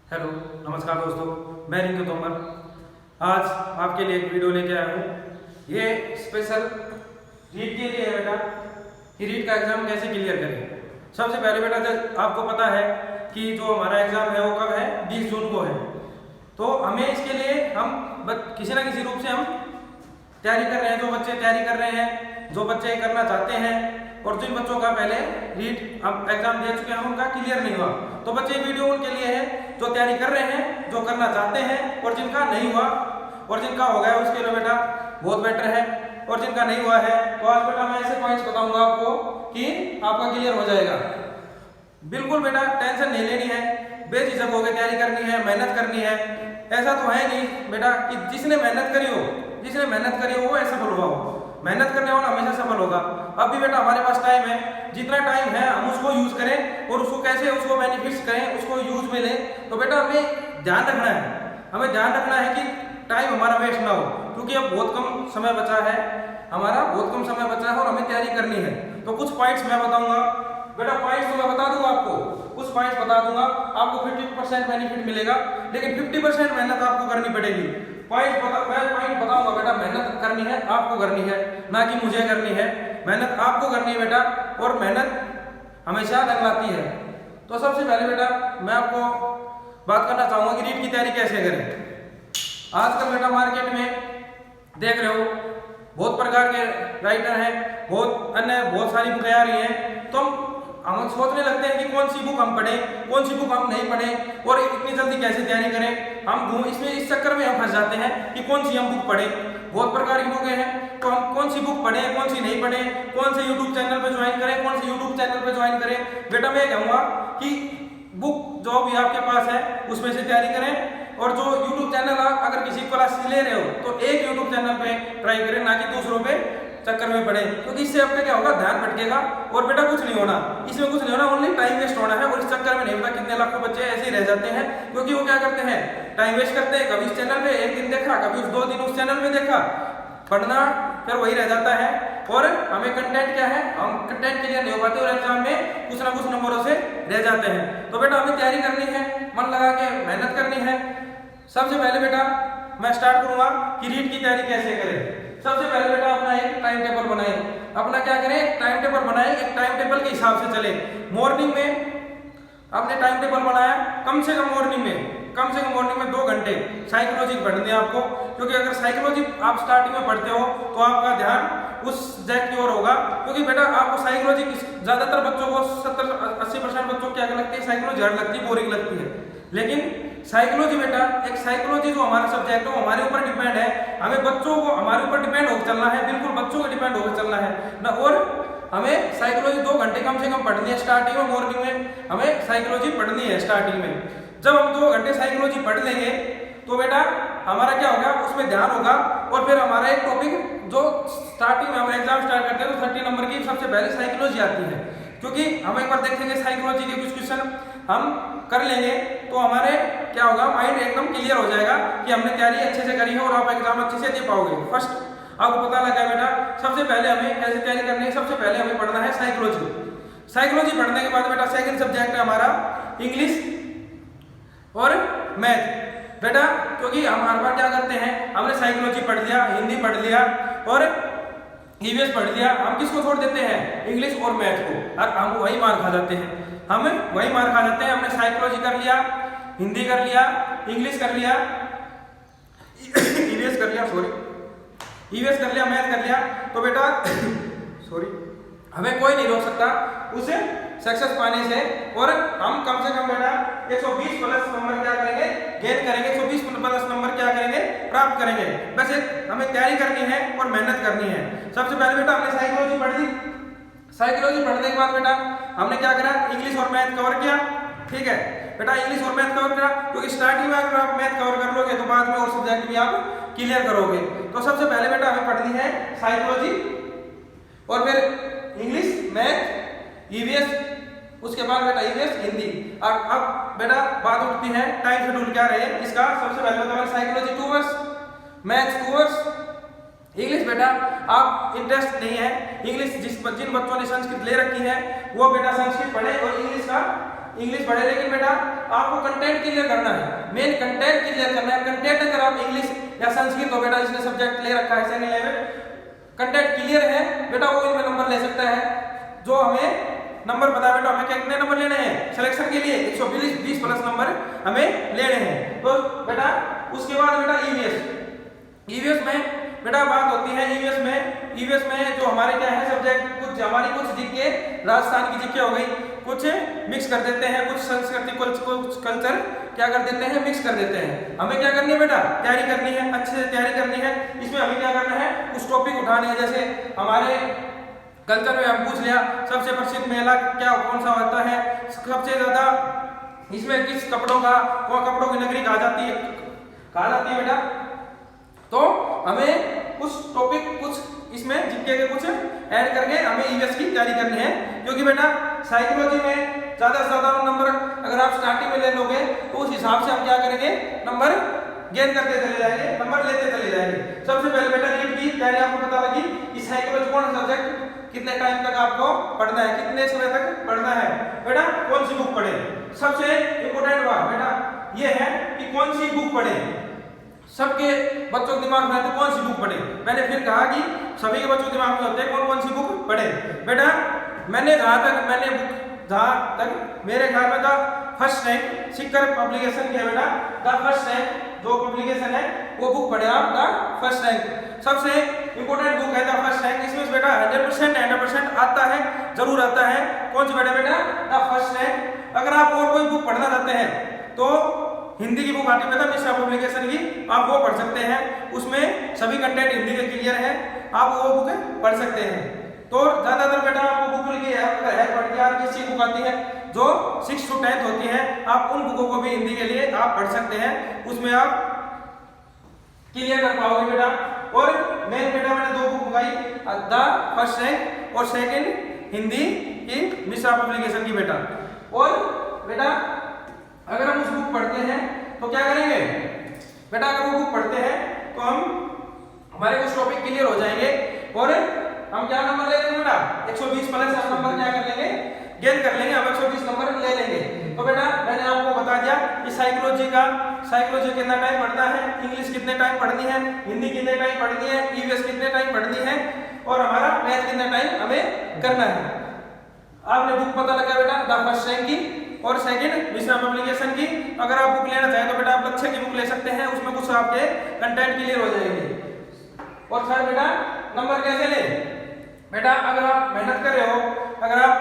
Hello नमस्कार दोस्तों, मैं रिंकू तोमर आज आपके लिए एक वीडियो लेके आया हूँ। ये स्पेशल रीट के लिए है बेटा कि रीट का एग्ज़ाम कैसे क्लियर करें। सबसे पहले बेटा जब आपको पता है कि जो हमारा एग्ज़ाम है वो कब है, 20 जून को है। तो हमें इसके लिए हम किसी ना किसी रूप से हम तैयारी कर रहे हैं। जो बच्चे तैयारी कर रहे हैं, जो बच्चे करना चाहते हैं और जिन बच्चों का पहले रीट अब एग्जाम दे चुके हैं उनका क्लियर नहीं हुआ, तो बच्चे वीडियो उनके लिए है जो तैयारी कर रहे हैं, जो करना चाहते हैं और जिनका नहीं हुआ और जिनका हो गया उसके लिए बेटा बहुत बेटर है। और जिनका नहीं हुआ है तो आज बेटा मैं ऐसे पॉइंट्स बताऊंगा आपको कि आपका क्लियर हो जाएगा। बिल्कुल बेटा टेंशन नहीं लेनी है, बेझिझक होकर तैयारी करनी है, मेहनत करनी है। ऐसा तो है नहीं बेटा कि जिसने मेहनत करी हो वो असफल हुआ हो। मेहनत करने वाला हमेशा सफल होगा। अब भी बेटा हमारे पास टाइम है, जितना टाइम है हम उसको यूज करें और उसको कैसे उसको बेनिफिट्स करें, उसको यूज में लें। तो बेटा हमें ध्यान रखना है कि टाइम हमारा वेस्ट ना हो, क्योंकि अब बहुत कम समय बचा है, और हमें तैयारी करनी है। तो कुछ पॉइंट्स मैं बताऊंगा बेटा, पॉइंट्स तो मैं बता दूंगा आपको, कुछ पॉइंट्स बता दूंगा आपको। 50% बेनिफिट मिलेगा, लेकिन 50% मेहनत आपको करनी पड़ेगी। पॉइंट बताऊंगा बेटा, मेहनत करनी है आपको, करनी है ना कि मुझे करनी है। मेहनत आपको करनी है बेटा, और मेहनत हमेशा लगवाती है। तो सबसे पहले बेटा मैं आपको बात करना चाहूंगा कि रीट की तैयारी कैसे करें। आजकल बेटा मार्केट में देख रहे हो बहुत प्रकार के राइटर हैं, बहुत सारी बुकें आ रही हैं। तो हम सोचने लगते हैं कि कौन सी बुक हम पढ़ें, कौन सी बुक हम नहीं पढ़ें और इतनी जल्दी कैसे तैयारी करें। हम इस चक्कर में हम फंस जाते हैं कि कौन सी हम बुक पढ़ें। बहुत प्रकार की बुकें हैं, तो हम कौन सी बुक पढ़ें, कौन सी नहीं पढ़ें, कौन से यूट्यूब चैनल पे ज्वाइन करें, कौन से यूट्यूब चैनल पे ज्वाइन करें। बेटा मैं कहूँगा कि बुक जो भी आपके पास है उसमें से तैयारी करें, और जो यूट्यूब चैनल आप अगर किसी क्लास ले रहे हो तो एक यूट्यूब चैनल पे ट्राई करें, ना कि दूसरों पे चक्कर में पड़े, क्योंकि इससे आपका क्या होगा, ध्यान भटकेगा और बेटा कुछ नहीं होना, इसमें कुछ नहीं होना, ओनली टाइम वेस्ट होना है। और इस चक्कर में नहीं होता, कितने लाखों बच्चे ऐसे ही रह जाते हैं, क्योंकि वो क्या करते हैं, टाइम वेस्ट करते हैं। कभी इस चैनल पे एक दिन देखा, कभी 2 दिन उस चैनल में देखा, पढ़ना फिर वही रह जाता है। और हमें कंटेंट क्या है, हम कंटेंट क्लियर नहीं हो पाते और एग्जाम में कुछ ना कुछ नंबरों से रह जाते हैं। तो बेटा हमें तैयारी करनी है, मन लगा के मेहनत करनी है। सबसे पहले बेटा मैं स्टार्ट करूंगा कि रीट की तैयारी कैसे करें। सबसे पहले बेटा अपना एक टाइम टेबल बनाएं। अपना क्या करें, एक टाइम टेबल बनाएं, एक टाइम टेबल के हिसाब से चले। मॉर्निंग में आपने टाइम टेबल बनाया, कम से कम मॉर्निंग में 2 घंटे साइकोलॉजी पढ़नी है आपको, क्योंकि अगर साइकोलॉजी आप स्टार्टिंग में पढ़ते हो तो आपका ध्यान उस सब्जेक्ट की ओर होगा। क्योंकि बेटा आपको साइकोलॉजी ज्यादातर बच्चों को 70-80% बच्चों को क्या लगती है, साइकोलॉजी हार्ड लगती है, बोरिंग लगती है। लेकिन साइकोलॉजी बेटा, एक साइकोलॉजी जो हमारा सब्जेक्ट है वो हमारे ऊपर डिपेंड है। हमें बच्चों को हमारे ऊपर डिपेंड होकर चलना है, बिल्कुल बच्चों को डिपेंड होकर चलना है ना। और हमें साइकोलॉजी 2 घंटे कम से कम पढ़नी है स्टार्टिंग में। मॉर्निंग में हमें साइकोलॉजी पढ़नी है स्टार्टिंग में। जब हम 2 घंटे साइकोलॉजी पढ़ लेंगे तो बेटा हमारा क्या होगा, उसमें ध्यान होगा। और फिर हमारा एक टॉपिक जो स्टार्टिंग में हम एग्जाम स्टार्ट करते हैं तो 30 नंबर की सबसे पहले साइकोलॉजी आती है, क्योंकि हम एक बार देखेंगे साइकोलॉजी के कुछ क्वेश्चन हम कर लेंगे तो हमारे क्या होगा, माइंड एकदम क्लियर हो जाएगा कि हमने तैयारी अच्छे से करी है और आप एग्जाम अच्छे से दे पाओगे। फर्स्ट आपको पता लगा बेटा, सबसे पहले हमें कैसे तैयारी करनी है। सबसे पहले हमें पढ़ना है साइकोलॉजी पढ़ने के बाद बेटा सेकंड सब्जेक्ट है हमारा इंग्लिश और मैथ। बेटा क्योंकि हम हर बार क्या करते हैं, हमने साइकोलॉजी पढ़ लिया, हिंदी पढ़ लिया और ईवीएस पढ़ लिया, हम किसको छोड़ देते हैं, इंग्लिश और मैथ को, और हम वही मार खा जाते हैं। हमने साइकोलॉजी कर लिया, हिंदी कर लिया, इंग्लिश कर लिया, ईवीएस कर लिया, मैथ कर लिया। तो बेटा हमें कोई नहीं रोक सकता उसे सक्सेस पाने से। और हम कम से कम बेटा 120 प्लस नंबर क्या करेंगे, गेन करेंगे, 120 प्लस नंबर क्या करेंगे, प्राप्त करेंगे। बस एक हमें तैयारी करनी है और मेहनत करनी है। सबसे पहले बेटा हमने साइकोलॉजी पढ़ ली। साइकोलॉजी पढ़ने के बाद बेटा हमने क्या करा, इंग्लिश और मैथ कवर किया। ठीक है बेटा, इंग्लिश और मैथ कवर करा, क्योंकि स्टार्टिंग में अगर आप मैथ कवर कर लोगे तो बाद में और सब्जेक्ट भी आप क्लियर करोगे। तो सबसे पहले बेटा हमें पढ़नी है साइकोलॉजी और फिर इंग्लिश, मैथ, ईवीएस, उसके बाद बेटा ईवीएस, हिंदी। और अब बेटा बात उठती है टाइम शेड्यूल क्या रहे इसका। सबसे पहले बताओ, psychology 2 hours, math 2 hours, English बेटा आप इंटरेस्ट नहीं है इंग्लिश, जिन बच्चों ने संस्कृत ले रखी है वो बेटा संस्कृत पढ़े और इंग्लिश पढ़े, लेकिन बेटा आपको कंटेंट क्लियर करना है, मेन कंटेंट क्लियर करना है। कंटेंट अगर आप इंग्लिश या संस्कृत हो बेटा, जिसने सब्जेक्ट ले रखा है सेकंड लेवल, कंटेंट क्लियर है बेटा, वो इनमें नंबर ले सकता है। जो हमें नंबर पता है बेटा, हमें कितने नंबर लेने हैं सिलेक्शन के लिए, 120 प्लस नंबर हमें लेने हैं। तो बेटा उसके बाद बेटा ईवीएस में बेटा बात होती है, ईवीएस में जो हमारे क्या है सब्जेक्ट, कुछ हमारी कुछ जीके, राजस्थान की जीके हो गई, कुछ मिक्स कर देते हैं, कुछ संस्कृति कुछ कल्चर क्या कर देते हैं, मिक्स कर देते हैं। हमें क्या करनी है बेटा, तैयारी करनी है, अच्छे से तैयारी करनी है। इसमें हमें क्या करना है, कुछ टॉपिक उठाने हैं। जैसे हमारे कल्चर में हम पूछ लिया सबसे प्रसिद्ध मेला क्या कौन सा होता है, सबसे ज्यादा इसमें किस कपड़ों का, कौन कपड़ों की नगरी कहा जाती है बेटा। तो हमें कुछ टॉपिक कुछ इसमें जीके के कुछ ऐड करके हमें ईवीएस की तैयारी करनी है, क्योंकि बेटा साइकोलॉजी में ज्यादा से ज्यादा नंबर अगर आप स्टार्टिंग में ले लोगे तो उस हिसाब से हम क्या करेंगे, नंबर गेन करते चले जाएंगे, नंबर लेते चले जाएंगे। सबसे पहले बेटा नीट की तैयारी आपको पता लगी कि साइकोलॉजी कौन सा सब्जेक्ट कितने टाइम तक आपको पढ़ना है, कितने समय तक पढ़ना है बेटा, कौन सी बुक पढ़े। सबसे इंपॉर्टेंट बात बेटा ये है कि कौन सी बुक पढ़े। सबके बच्चों के दिमाग में आते कौन सी बुक पढ़े। मैंने फिर कहा कि सभी के बच्चों के दिमाग में होते हैं कौन सी बुक पढ़े। बेटा जहाँ तक मेरे ख्याल में था फर्स्ट रैंक सिक्कर पब्लिकेशन के बेटा, द फर्स्ट रैंक जो पब्लिकेशन है वो बुक पढ़े आप, द फर्स्ट रैंक सबसे इंपॉर्टेंट बुक है द फर्स्ट रैंक। इसमें बेटा 100% आता है, जरूर आता है। कौन सी पढ़े बेटा, द फर्स्ट रैंक। अगर आप और कोई बुक पढ़ना चाहते हैं तो हिंदी की बुक आती है बेटा मिश्रा पब्लिकेशन की, आप वो पढ़ सकते हैं। उसमें सभी कंटेंट हिंदी के क्लियर है, आप वो बुक पढ़ सकते हैं। तो ज्यादातर बेटा आपको बुक लिखी है आरपीएससी बुक आती है जो 6 to 10 होती है, आप उन बुकों को भी हिंदी के लिए आप पढ़ सकते हैं, उसमें आप क्लियर कर पाओगे बेटा। और मेन बेटा मैंने 2 बुक मंगाई, द फर्स्ट रैंक और सेकंड हिंदी की मिश्रा पब्लिकेशन की बेटा। और बेटा अगर हम उस बुक पढ़ते हैं तो क्या करेंगे बेटा, अगर वो बुक पढ़ते हैं तो हमारे कुछ टॉपिक क्लियर हो जाएंगे और हम क्या नंबर ले लेंगे बेटा, 120 प्लस हम नंबर क्या कर लेंगे, गेन कर लेंगे, हम 120 नंबर ले लेंगे। तो बेटा मैंने आपको बता दिया कि साइकोलॉजी कितना टाइम पढ़ना है, इंग्लिश कितने टाइम पढ़नी है, हिंदी कितने टाइम पढ़नी है, ईवीएस कितने टाइम पढ़नी है और हमारा मैथ कितना टाइम हमें करना है। आपने बुक पता लगा बेटा द फर्स्ट रैंक की और सेकंड मिश्रा पब्लिकेशन की। अगर आप बुक लेना चाहें तो बेटा आप लक्ष्य की बुक ले सकते हैं, उसमें कुछ आपके कंटेंट क्लियर हो जाएंगे। और थर्ड बेटा नंबर कैसे ले बेटा, अगर आप मेहनत कर रहे हो, अगर आप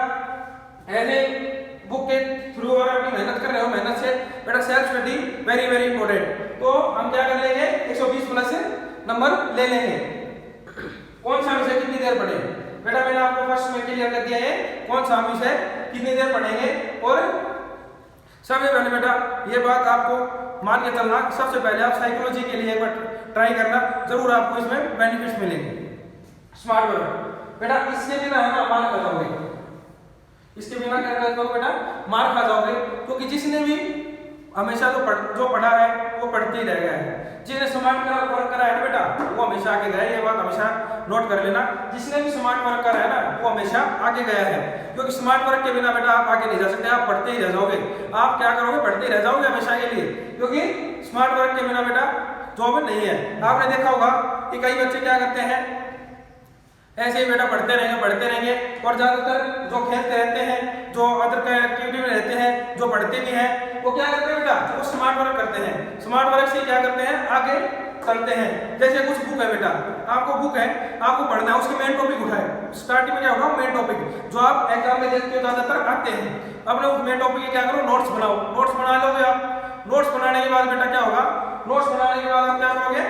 ऐसे बुक के थ्रू अगर अपनी मेहनत कर रहे हो, मेहनत से बेटा सेल्फ स्टडी वेरी इंपॉर्टेंट, तो हम क्या कर लेंगे 120 प्लस नंबर ले लेंगे। कौन सा विषय कितनी देर पढ़े बेटा, मैंने आपको फर्स्ट में क्लियर कर दिया है कौन सा विषय कितनी देर पढ़ेंगे। और सबसे पहले बेटा ये बात आपको मान के चलना, सबसे पहले आप साइकोलॉजी के लिए एक बार ट्राई करना, जरूर आपको इसमें बेनिफिट्स मिलेंगे। स्मार्ट वर्क बेटा, इसके बिना है ना मार खा जाओगे, इसके बिना क्या कर जाओगे बेटा, मार खा जाओगे, क्योंकि जिसने भी हमेशा जो पढ़ा है वो पढ़ते ही रह गया है। जिसने स्मार्ट वर्क करा है बेटा वो हमेशा आगे गया है, ये बात हमेशा नोट कर लेना। जिसने भी स्मार्ट वर्क करा है ना वो हमेशा आगे गया है, क्योंकि स्मार्ट वर्क के बिना बेटा आप आगे नहीं जा सकते, आप पढ़ते ही रह जाओगे। आप क्या करोगे, पढ़ते ही रह जाओगे हमेशा के लिए, क्योंकि स्मार्ट वर्क के बिना बेटा जॉब नहीं है। आपने देखा होगा कि कई बच्चे क्या करते हैं, ऐसे ही बेटा पढ़ते रहेंगे और ज्यादातर जो खेलते रहते हैं, जो अदर एक्टिविटी में रहते हैं, जो पढ़ते भी हैं, वो क्या करते हैं बेटा, वो स्मार्ट वर्क करते हैं। स्मार्ट वर्क से क्या करते हैं, आगे चलते हैं। जैसे कुछ बुक है बेटा, आपको बुक है, आपको पढ़ना है, उसके मेन टॉपिक उठाए। स्टार्टिंग में क्या उठाओ, मेन टॉपिक जो आप एग्जाम में देखते हो ज्यादातर आते हैं। अपने उस मेन टॉपिक के क्या करो, नोट्स बनाओ। नोट्स बना लोगे आप, नोट्स बनाने के बाद बेटा क्या होगा, नोट्स बनाने के बाद आप क्या करोगे,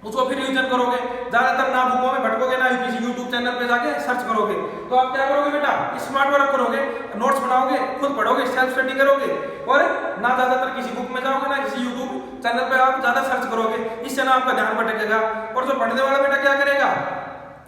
उसको फिर रिवीजन करोगे। ज्यादातर ना बुकों में भटकोगे, ना किसी यूट्यूब चैनल पे जाके सर्च करोगे। तो आप क्या करोगे बेटा, स्मार्ट वर्क करोगे, नोट्स बनाओगे, खुद पढ़ोगे, सेल्फ स्टडी करोगे और ना ज्यादातर किसी बुक में जाओगे, ना किसी यूट्यूब चैनल पे आप ज्यादा सर्च करोगे। इससे ना आपका ध्यान भटकेगा। और जो पढ़ने वाला बेटा क्या करेगा,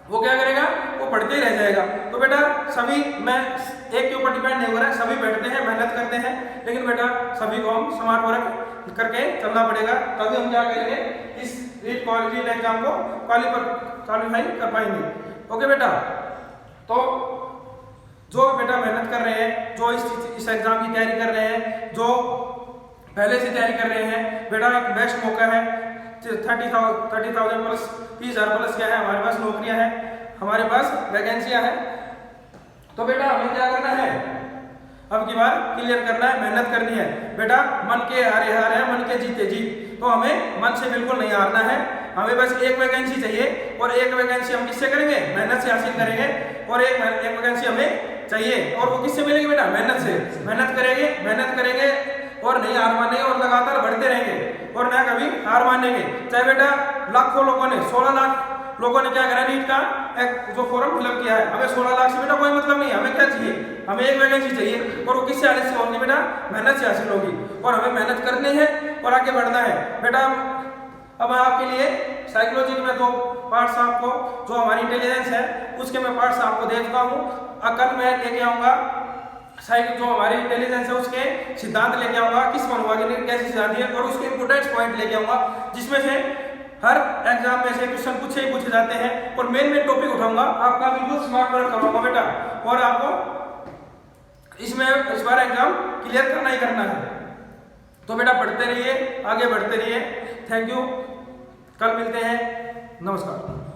वो क्या करेगा, वो पढ़ते ही रह जाएगा। तो बेटा सभी, मैं एक के ऊपर डिपेंड नहीं हो रहा है, सभी बैठते हैं, मेहनत करते हैं, लेकिन बेटा सभी को हम स्मार्ट वर्क करके चलना पड़ेगा, तभी हम क्या करेंगे, इस रीट एग्जाम को क्वालिफाई कर पाएंगे। ओके बेटा, तो जो बेटा मेहनत कर रहे हैं, जो इस एग्जाम की तैयारी कर रहे हैं, जो पहले से तैयारी कर रहे हैं, बेटा एक बेस्ट मौका है। 30,000 प्लस 30,000 प्लस क्या है, हमारे पास नौकरियां हैं, हमारे पास वैकेंसियां हैं। तो बेटा हमें क्या करना है, अब की बार क्लियर करना है, मेहनत करनी है। बेटा मन के हारे हार है, मन के जीते जीत। तो हमें मन से बिल्कुल नहीं हारना है, हमें बस एक वैकेंसी चाहिए और एक वैकेंसी हम किससे करेंगे, मेहनत से हासिल करेंगे। और एक वैकेंसी हमें चाहिए और वो किससे मिलेगी बेटा, मेहनत से। मेहनत करेंगे और नहीं हार मानेंगे और लगातार बढ़ते रहेंगे और ना कभी हार मानेंगे। चाहे बेटा लाखों लोगों ने 16 लाख लोगों ने क्या करा, नीट का एक जो फॉर्म फिलअप किया है, हमें 16 लाख से बेटा कोई मतलब नहीं, हमें क्या चाहिए, हमें एक वैकेंसी चाहिए और वो किससे हासिल होगी बेटा, मेहनत से हासिल होगी। और हमें मेहनत करनी है और आगे बढ़ना है बेटा। अब मैं आपके लिए साइकोलॉजी के मैं 2 पार्ट्स आपको, जो हमारी इंटेलिजेंस है उसके मैं पार्ट्स आपको दे चुका हूँ। कल मैं लेके आऊँगा जो हमारी इंटेलिजेंस है उसके सिद्धांत लेके आऊँगा, किस मनोभाव की कैसे सिद्धांत है, और उसके इंपोर्टेंट पॉइंट लेके आऊँगा, जिसमें से हर एग्जाम में से क्वेश्चन पूछे जाते हैं और मेन टॉपिक उठाऊंगा, आपका बिल्कुल स्मार्ट वर्क करवाऊंगा बेटा। और आपको इसमें इस बार एग्जाम क्लियर करना ही करना है। तो बेटा पढ़ते रहिए, आगे बढ़ते रहिए। थैंक यू, कल मिलते हैं, नमस्कार।